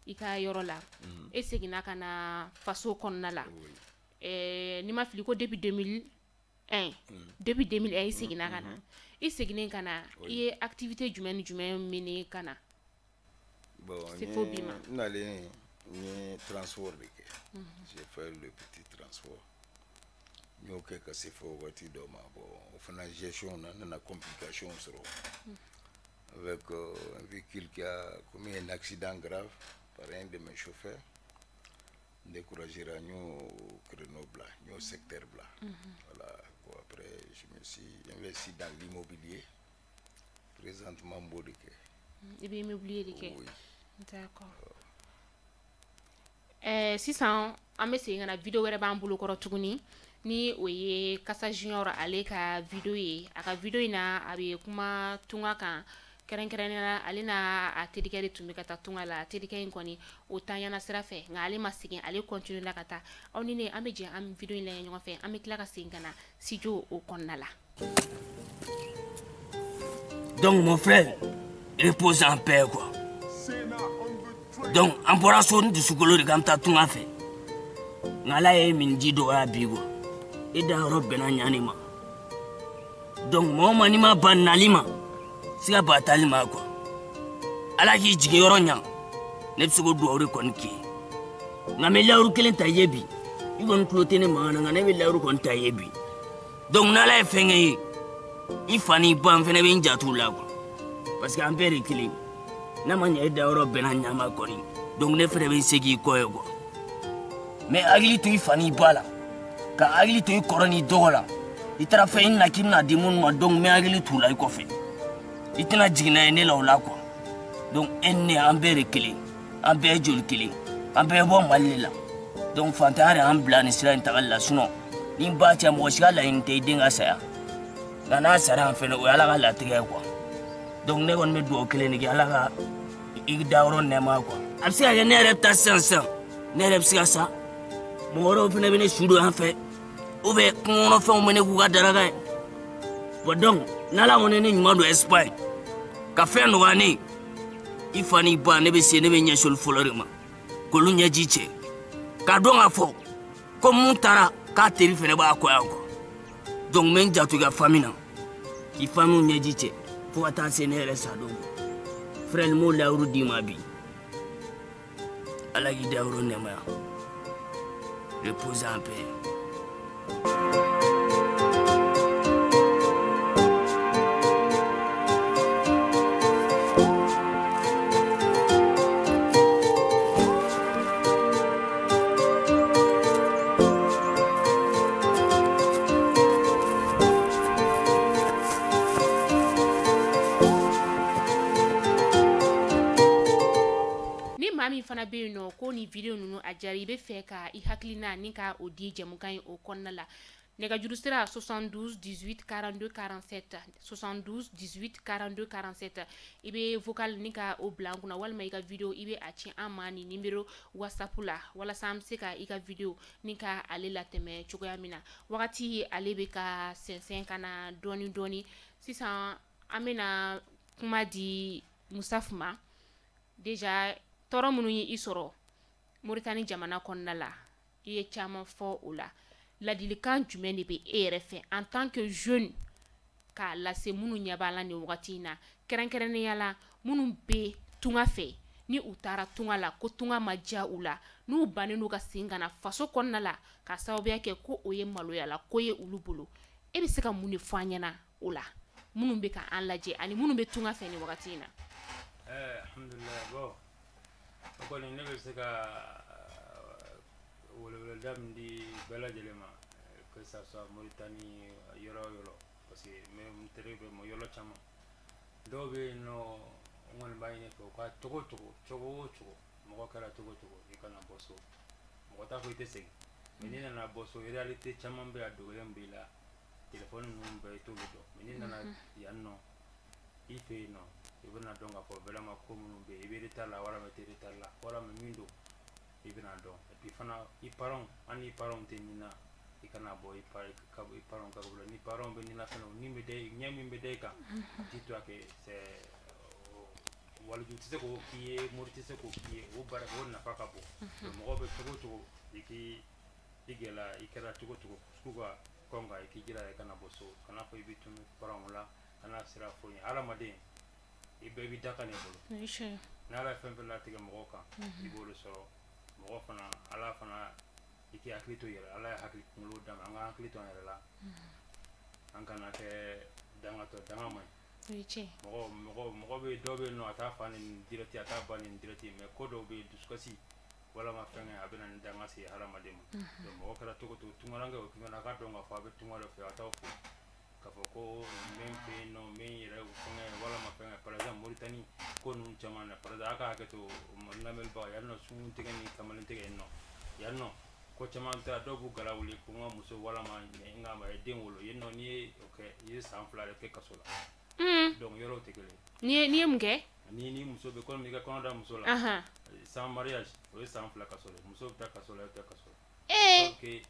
i ka yɔrɔ la e seginna ka na faso kɔnɔna la ni ma fili ko depuis 2001 depuis 2001 i seginna ka na i seginnen ka na i ye activité jumɛn ni jumɛn mené ka na bon n'ale ni transport de kɛ j'ai fait le petit transport n y'o kɛ ka se fɔ waati dɔ ma bon o fana gestion na nana complication sɔrɔ avec un véhicule qui a commis un accident grave par un de mes chauffeurs découragera au créneau blanc, au secteur blanc. Voilà. Bon, après, je me suis investi dans l'immobilier. Présentement, Mbodeke. Et bien, immobilier, oui. D'accord. sisan an bɛ segin ka na video wɛrɛ b'an bolo kɔrɔ tuguni ni o ye Kasa Junior ale ka video ye a ka video in na a bɛ kuma tunga kan kɛrɛnkɛrɛnnenya ale na a terikɛ de tun bɛ ka taa tunga la terikɛ in kɔni o tanyana sira fɛ nka ale ma segin ale continue la ka taa aw ni ne an bɛ jɛ an video in lajɛ ɲɔgɔn fɛ an bɛ tila ka segin ka na studio o kɔnɔna la. Donc mon frère repose en paix quoi. Donc an bɔra so ni dusukolo de kan taa tunga fɛ nka Ala ye min di dɔgɔya bi quoi e dayɔrɔ bɛnna ɲani ma donc mɔgɔ ma n'i ma ban nali ma siga ba taali ma quoi Ala k'i jigin yɔrɔ ɲa ne bɛ se k'o dugawu de kɔni k'i ye nka n bɛ layuru kelen ta i ye bi i kɔni tulo tɛ ne mankan na nka ne bɛ layuru kɔni ta i ye bi donc n'Ala ye fɛn kɛ i ye i fa n'i ba n fɛnɛ bɛ n jat'u la quoi parce que an bɛɛ de kelen n'a ma ɲɛ e dayɔrɔ bɛnna ɲama kɔni donc ne fɛnɛ bɛ n se k'i kɔ ye quoi mais hakili to i fa n'i ba la ka hakili to i kɔrɔ n'i dɔgɔ la i taara fɛn ɲini na k'i bɛna di minnu ma donc n bɛ hakili t'u la i kɔfɛ i tɛna jigin n'a ye ne la o la quoi donc e ni ne an bɛɛ de kelen an bɛɛ ye joli kelen an bɛɛ bɔ Mali de la donc fantanya de y'an bila nin sira in tagali la sinon ni n ba cɛ mɔgɔ si ka laɲini tɛ i den ka saya nka n'a sara yan fɛnɛ o ye Ala ka latigɛ ye quoi donc ne kɔni bɛ dugawu kelen de kɛ Ala ka i dayɔrɔ nɛɛma quoi a bɛ se ka kɛ ne yɛrɛ bɛ taa sisan ne yɛrɛ bɛ se ka sa mɔgɔ wɛrɛw fɛnɛ bɛ ne su don yan fɛ ou bien kungo kɔnɔfɛnw bɛ ne k'u ka daraka ye bon donc n'Ala kɔni ne ɲuman don Espagne ka fɛn nɔgɔya ne ye i fa n'i ba ne bɛ se ne bɛ ɲɛsin olu fɔlɔ de ma k'olu ɲɛji cɛ k'a dɔn k'a fɔ ko mun taara k'a teri fɛnɛ b'a kɔ yan quoi donc n bɛ n janto i ka famille na k'i famille ɲɛji cɛ fo ka taa se ne yɛrɛ sa don frère n m'o layuru d'i ma bi Ala k'i dayɔrɔ nɛɛmaya repose en paix. Min fana bɛ yen nɔ ko ni video ninnu a jari i bɛ fɛ ka i hakilina ni ka o di jɛmukan in o kɔnɔna la nɛgɛjuru sira 72 18 42 47 72 18 42 47 i bɛ vocal ni ka o bila an kunna walima i ka video i bɛ a ci an ma ni numéro WhatsApp la walasa an bɛ se ka i ka video ni ka ale latɛmɛ cogoya min na wagati ale bɛ ka sɛnsɛn ka na dɔɔni dɔɔni sisan an bɛna kuma di Musafu ma déjà tɔɔrɔ minnu ye i sɔrɔ Moritani jamana kɔnɔna la i ye caman fɔ o la ladilikan jumɛn de bɛ e yɛrɛ fɛ en tant que jeune k'a lase minnu ɲɛ b'a la nin wagati in na kɛrɛnkɛrɛnnenya la minnu bɛ tunga fɛ ni u taara tunga la ko tunga ma diya u la n'u bannen n'u ka segin ka na faso kɔnɔna la ka sababuya kɛ ko o ye maloya la ko ye olu bolo e bɛ se ka mun de fɔ an ɲɛna o la minnu bɛ ka an lajɛ ani minnu bɛ tunga fɛ nin wagati in na. Alhamdulillah bon kɔni ne bɛ se ka weleweleda min di bɛɛ lajɛlen ma que ça soit Mauritanie yɔrɔ o yɔrɔ parce que n teri bɛ yɔrɔ caman dɔw bɛ yen nɔ n kɔni b'a ɲini fɛ u ka cogo o cogo mɔgɔ kɛra cogo o cogo i kana bɔ so mɔgɔ t'a fɔ i tɛ segin mais n'i nana bɔ so réalité caman bɛ a dogolen b'i la téléphone ninnu bɛɛ i t'olu dɔn mais n'i nana yan nɔ i fɛ yen nɔ i bɛna dɔn k'a fɔ vraiment ko minnu bɛ yen i bɛ retard la walima i tɛ retard la walima min don i bɛna dɔn et puis fana i parents an ni parents tɛ nin na i kana bɔ i parents ka bolo ni parents bɛ nin na fana ni bɛ da ɲɛ min bɛ da i kan dis-toi que c'est waliju tɛ se k'o k'i ye mori tɛ se k'o k'i ye o baara o nafa ka bon mɔgɔ bɛ cogo o cogo i k'i gɛlɛya i kɛra cogo o cogo sugu ka kɔn kan i k'i jira i kana bɔ so kana fɔ i bɛ tunu parents la kana sira fɔ ɲɛ hadamaden i bɛɛ b'i da ka ne bolo n'Ala ye fɛn fɛn latigɛ mɔgɔ kan i b'o de sɔrɔ mɔgɔ fana Ala fana i k'i hakili to i yɛrɛ Ala ye hakili kunkolo d'a ma an ka hakili to an yɛrɛ la an kana kɛ dangatɔ danga man ɲi mɔgɔ bɛ dɔw bɛ yen nɔ a t'a fa nin direct a t'a ba nin direct mais ko dɔw bɛ yen dusukasi walama fɛn a bɛ na ni danga se hadamaden ma donc mɔgɔ kɛra cogo o cogo tungaranke o tunga a ka dɔn k'a fɔ a bɛ tunga dɔ fɛ a t'aw fo ka fɔ ko men fɛ yen nɔ men yɛrɛ fɛngɛ walama fɛngɛ par exemple Mauritanie ko ninnu caman na par exemple a ka hakɛ to lamɛnnibaga yan nɔ sun tigɛ ni kamalen tigɛ yen nɔ yan nɔ ko caman ta dɔw b'u gala wuli ko n ka muso walama n ka den wolo yen nɔ n'i ye o kɛ i ye san 2 de kɛ kaso la donc yɔrɔw tɛ kelen n'i ye mun kɛ ni muso bɛ komi i ka kɔnɔ da muso la sans mariage o ye san 2 kaso de muso bɛ taa kaso la i bɛ taa kaso la donc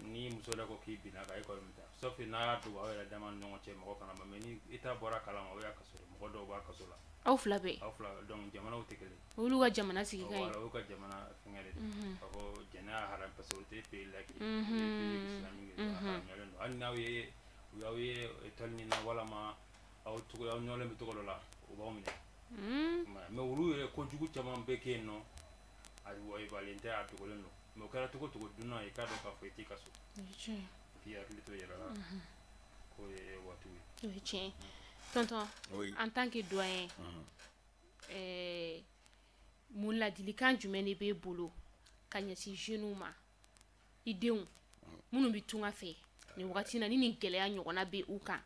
ni muso da ko k'i binna ka école min ta sauf n'a y'a dogo aw yɛrɛ dama ni ɲɔgɔn cɛ mɔgɔ kana ma mais ni i ta bɔra kalama o y'a kaso de mɔgɔ dɔw b'a kaso la aw fila bɛɛ aw fila donc jamanaw tɛ kelen olu ka jamana sigi ka ɲi voilà olu ka jamana fɛngɛ de ka fɔ jɛnɛya haram parce que olu tɛ pays laïque pays islamique de haramuyalen don hali n'aw ye u y'aw ye école nin na walama aw ɲɔgɔnlen bɛ cogo dɔ la u b'aw minɛ mais olu yɛrɛ kojugu caman bɛ kɛ yen nɔ a wayibalen tɛ a dogolen don mais o kɛra cogo cogo dunan i k'a dɔn k'a fɔ i t'i ka so k'i hakili to i yɛrɛ la k'o ye waatiw ye o ye tiɲɛ tonton en tant que doyen mun ladilikan jumɛn de b'e bolo ka ɲɛsin jeunes ma i denw minnu bɛ tunga fɛ nin wagati na ni nin gɛlɛya ɲɔgɔnna bɛ u kan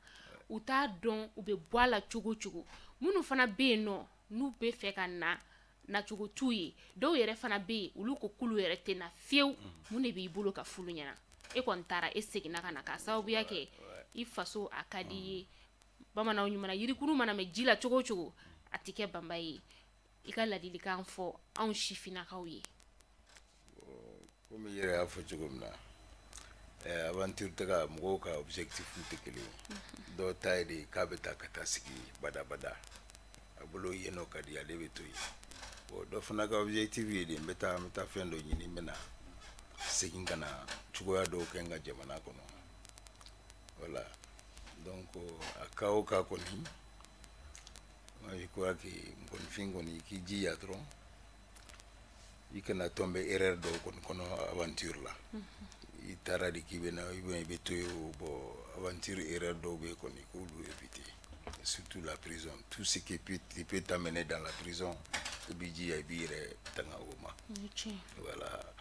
u t'a dɔn u bɛ bɔ a la cogo cogo minnu fana bɛ yen nɔ n'u bɛ fɛ ka na cogo t'u ye dɔw yɛrɛ fana bɛ yen olu ko k'olu yɛrɛ tɛ na fiyewu mun de b'i bolo ka fulu ɲɛna e kɔni taara e seginna ka na k'a sababuya kɛ i faso a ka di ye bamananw ɲuman yirikuru mana mɛn ji la cogo cogo a tɛ kɛ banba ye i ka ladilikan fɔ anw sifinnakaw ye komi i yɛrɛ y'a fɔ cogo min na aventure tɛ ka mɔgɔw ka objectif tɛ kelen ye dɔw ta ye de k'a bɛ taa ka taa sigi badabada a bolo yen nɔ ka di ale bɛ to yen bon dɔ fana ka objectif ye de n bɛ taa fɛn dɔ ɲini n bɛ na segin ka na cogoya dɔw kɛ n ka jamana kɔnɔ voilà donc a cas o cas kɔni moi je crois que mɔgɔnifin kɔni k'i jija dɔrɔn i kana tomber erreur dɔw kɔni kɔnɔ aventure la i taara de k'i bɛ na i bɛ to yen o bon aventure erreur dɔw bɛ kɔni k'olu éviter surtout la prison tout ce qui peut t'amener dans la prison i b'i jija i b'i yɛrɛ tanga o ma voilà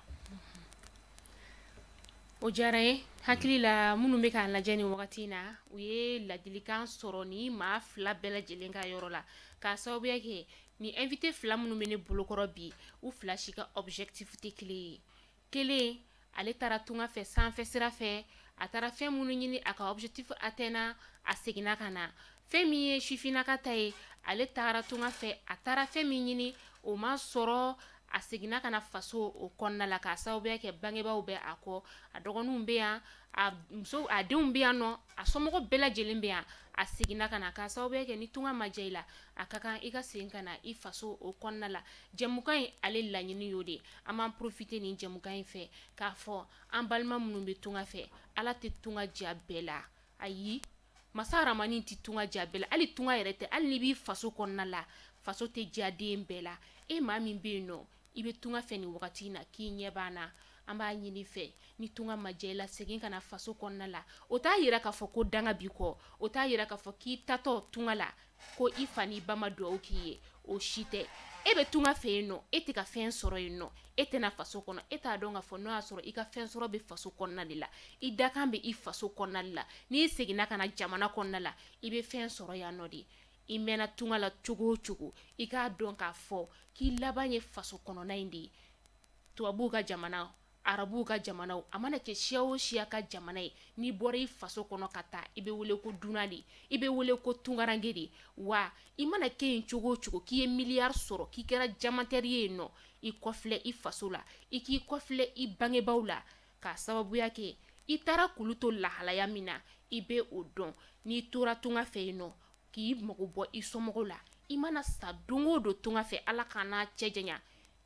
o diyara ye hakili la minnu bɛ k'a lajɛ nin wagati na u ye ladilikan sɔrɔ ni maa fila bɛɛ lajɛlen ka yɔrɔ la k'a sababuya kɛ ni invité fila minnu bɛ ne bolokɔrɔ bi u fila si ka objectif tɛ kelen ye kelen ale taara tunga fɛ sanfɛ sira fɛ a taara fɛn minnu ɲini a ka objectif atteindre a seginna ka na fɛn min ye sifinnaka ta ye ale taara tunga fɛ a taara fɛn min ɲini o ma sɔrɔ a seginna ka na faso o kɔnɔna la k'a sababuya kɛ bangebaaw bɛ a kɔ a dɔgɔninw bɛ yan a denw bɛ yan nɔ a somɔgɔw bɛɛ lajɛlen bɛ yan a seginna ka na k'a sababuya kɛ ni tunga ma diya i la a ka kan i ka segin ka na i faso o kɔnɔna la jɛmukan in ale laɲini y'o de an b'an profiter nin jɛmukan in fɛ k'a fɔ an balima minnu bɛ tunga fɛ ala tɛ tunga diya bɛɛ la ayi masa aramani tɛ tunga diya bɛɛ la hali tunga yɛrɛ tɛ hali n'i b'i faso kɔnɔna la faso tɛ diya den bɛɛ la e maa min bɛ yen nɔ i bɛ tunga fɛ nin wagati in na k'i ɲɛ b'an na an b'a ɲini fɛ ni tunga ma diya i la segin ka na faso kɔnɔna la o t'a yira k'a fɔ ko danga b'i kɔ o t'a yira k'a fɔ k'i tatɔ tunga la ko i fa n'i ba ma dugawu k'i ye o si tɛ e bɛ tunga fɛ yen nɔ e tɛ ka fɛn sɔrɔ yen nɔ e tɛna faso kɔnɔ e t'a dɔn k'a fɔ n'o y'a sɔrɔ i ka fɛn sɔrɔ bɛ faso kɔnɔna de la i dakan bɛ i faso kɔnɔna de la n'i seginna ka na jamana kɔnɔna la i bɛ fɛn sɔrɔ yan nɔ de i mɛnna tunga la cogo o cogo i k'a dɔn k'a fɔ k'i laban ye faso kɔnɔna in de ye tubabuw ka jamana arabuw ka jamana a mana kɛ siya o siya ka jamana ye n'i bɔra i faso kɔnɔ ka taa i bɛ wele ko dunan de i bɛ wele ko tungarange de wa i mana kɛ yen cogo o cogo k'i ye miliyari sɔrɔ k'i kɛra jamatɛri ye yen nɔ i kɔfilɛ i faso la i k'i kɔfilɛ i bangebaaw la k'a sababuya kɛ i taara kulu to lahalaya min na i bɛ o dɔn n'i tora tunga fɛ yen nɔ k'i mago bɔ i somɔgɔw la i mana sa don o don tunga fɛ ala k'a n'a cɛ janya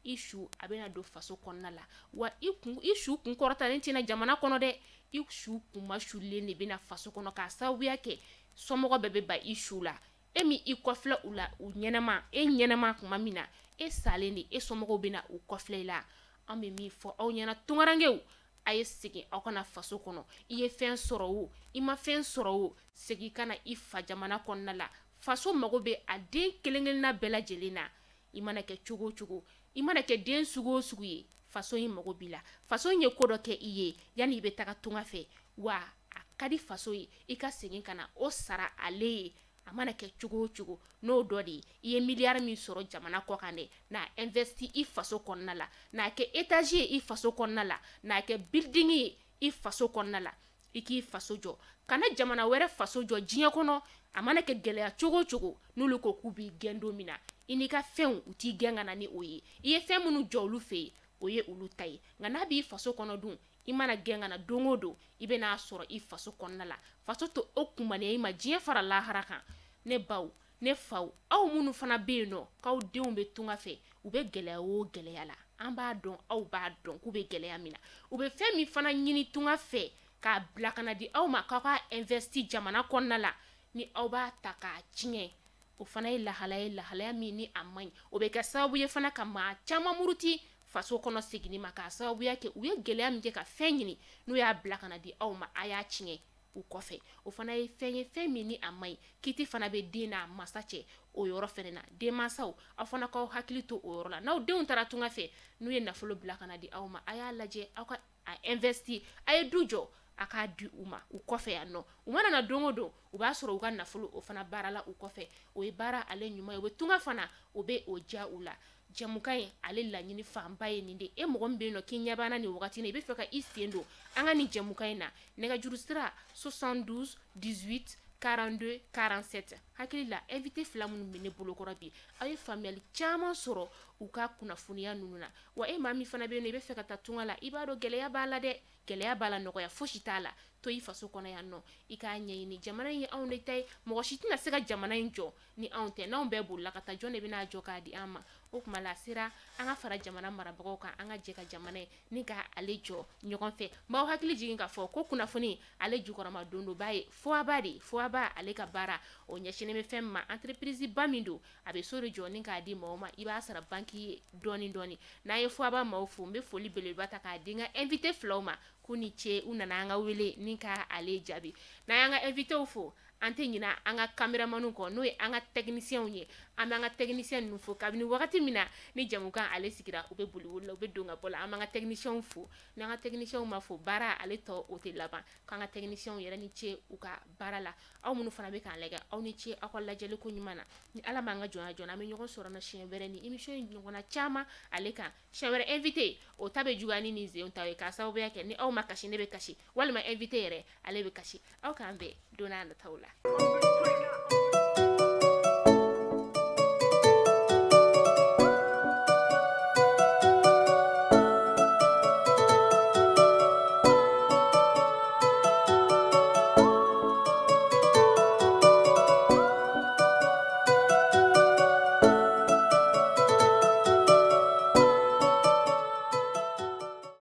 i su a bɛna don faso kɔnɔna la wa i su kun kɔrɔtalen tɛna jamana kɔnɔ dɛ i su kunma sulen de bɛna faso kɔnɔ k'a sababuya kɛ somɔgɔ bɛɛ bɛ ba i su la e min i kɔfilɛ u la u ɲɛnɛma e ɲɛnɛma kuma min na e salen de e somɔgɔw bɛna u kɔfilɛ i la an bɛ min fɔ aw ɲɛna tungarangew a ye segin aw kana faso kɔnɔ i ye fɛn sɔrɔ o i ma fɛn sɔrɔ o segin ka na i fa jamana kɔnɔna la faso mago bɛ a den kelen-kelenna bɛɛ lajɛlen na i mana kɛ cogo o cogo i mana kɛ den sugu o sugu ye faso in mago b'i la faso in ye ko dɔ kɛ i ye yanni i bɛ taga tunga fɛ wa a ka di faso ye I ka segin kana o sara ale ye a mana kɛ cogo o cogo n'o dɔ de I ye miliyari min sɔrɔ jamana kɔ kan dɛ n'a investi I faso kɔnɔna la n'a kɛ étage ye I faso kɔnɔna la n'a kɛ building ye I faso kɔnɔna la I k'i faso jɔ kana jamana wɛrɛ faso jɔ diɲɛ kɔnɔ a mana kɛ gɛlɛya cogo o cogo n'olu ko k'u b'i gɛn don min na I n'i ka fɛnw u t'i gɛn ka na ni o ye I ye fɛn minnu jɔ olu fɛ yen o ye olu ta ye nka n'a b'i faso kɔnɔ dun I mana gɛn ka na don o don I bɛn'a sɔrɔ I faso kɔnɔna la faso to o kumaniya I ma diɲɛ fara lahara kan ne baw ne faw aw minnu fana bɛ yen nɔ k'aw denw bɛ tunga fɛ u bɛ gɛlɛya o gɛlɛya la an b'a dɔn aw b'a dɔn k'u bɛ gɛlɛya min na u bɛ fɛn min fana ɲini tunga fɛ k'a bila kana di aw ma k'aw ka investi jamana kɔnɔna la ni aw b'a ta k'a tiɲɛ o fana ye lahalaya min ni a man ɲi o bɛ kɛ sababu ye fana ka maa caman muruti faso kɔnɔ seginni ma k'a sababuya kɛ u ye gɛlɛya min kɛ ka fɛn ɲini n'u y'a bila kana di aw ma a y'a tiɲɛ u kɔfɛ o fana ye fɛn min ni a man ɲi kiti fana bɛ den n'a masa cɛ o yɔrɔ fana na denmansaw aw fana k'aw hakili to o yɔrɔ la n'aw denw taara tunga fɛ n'u ye nafolo bila kana di aw ma a y'a lajɛ aw ka a investi a ye du jɔ a k'a di u ma u kɔfɛ yan nɔ u mana na don o don u b'a sɔrɔ u ka nafolo o fana baara la u kɔfɛ o ye baara ale ɲuman ye u bɛ tunga fana o bɛ o diya u la jamukan in ale laɲini fanba ye nin de e mɔgɔ min bɛ yen nɔ k'i ɲɛ b'an nin wagati na I bɛ fɛ ka I sen don an ka nin jamukan in na nɛgɛjuru sira 72 18 42 47 hakili la invité fila minnu bɛ ne bolokɔrɔ bi aw ye faamuyali caman sɔrɔ u ka kunnafoniya ninnu na wa e maa min fana bɛ yen nɔ I bɛ fɛ ka taa tunga la I b'a dɔn gɛlɛya b'a la dɛ gɛlɛya b'a la nɔgɔya fosi t'a la to I faso kɔnɔ yan nɔ I k'a ɲɛɲini jamana in ye anw de ta ye mɔgɔ si tɛna se ka jamana in jɔ ni anw tɛ n'anw bɛɛ bolila ka taa jɔn de bɛna jɔ k'a di an ma o tuma la sera an ka fara jamana marabagaw kan an ka jɛ ka jamana ye ni ka ale jɔ ɲɔgɔn fɛ m'aw hakili jigin k'a fɔ ko kunnafoni ale jukɔrɔma don do b'a ye foaba de foaba ale ka baara o ɲɛsinnen bɛ fɛn min ma entreprise ba min don a bɛ so de jɔ ni k'a di mɔgɔw ma I b'a sara banki ye dɔɔni dɔɔni n'a ye foaba maaw fo n bɛ foli belebeleba ta k'a di n ka invité filaw ma k'u ni ce u nana an ka wele ni ka ale jaabi n'an y'an ka invité fo an tɛ ɲina an ka caméraman kɔ n'o ye an ka technicien ye an b'an ka technicien ninnu fo kabini wagati min na ni jamukan ale sigira u bɛ boli wuli la u bɛ don ka bɔ la an b'an ka technicien fo n'an ka technicien ma fo baara ale tɔ o tɛ laban k'an ka technicien yɛrɛ ni ce u ka baara la aw minnu fana bɛ k'an lajɛ aw ni ce aw ka lajɛli ko ɲuman na ni Ala m'an ka jɔnya jɔn an bɛ ɲɔgɔn sɔrɔ na siɲɛ wɛrɛ ni émission in ɲɔgɔnna caman ale kan siɲɛ wɛrɛ invité o ta bɛ juguya ni nin zenw ta ye k'a sababuya kɛ ni aw ma kasi ne bɛ kasi walima invité yɛrɛ ale bɛ kasi aw k'an bɛn don n'a nataw la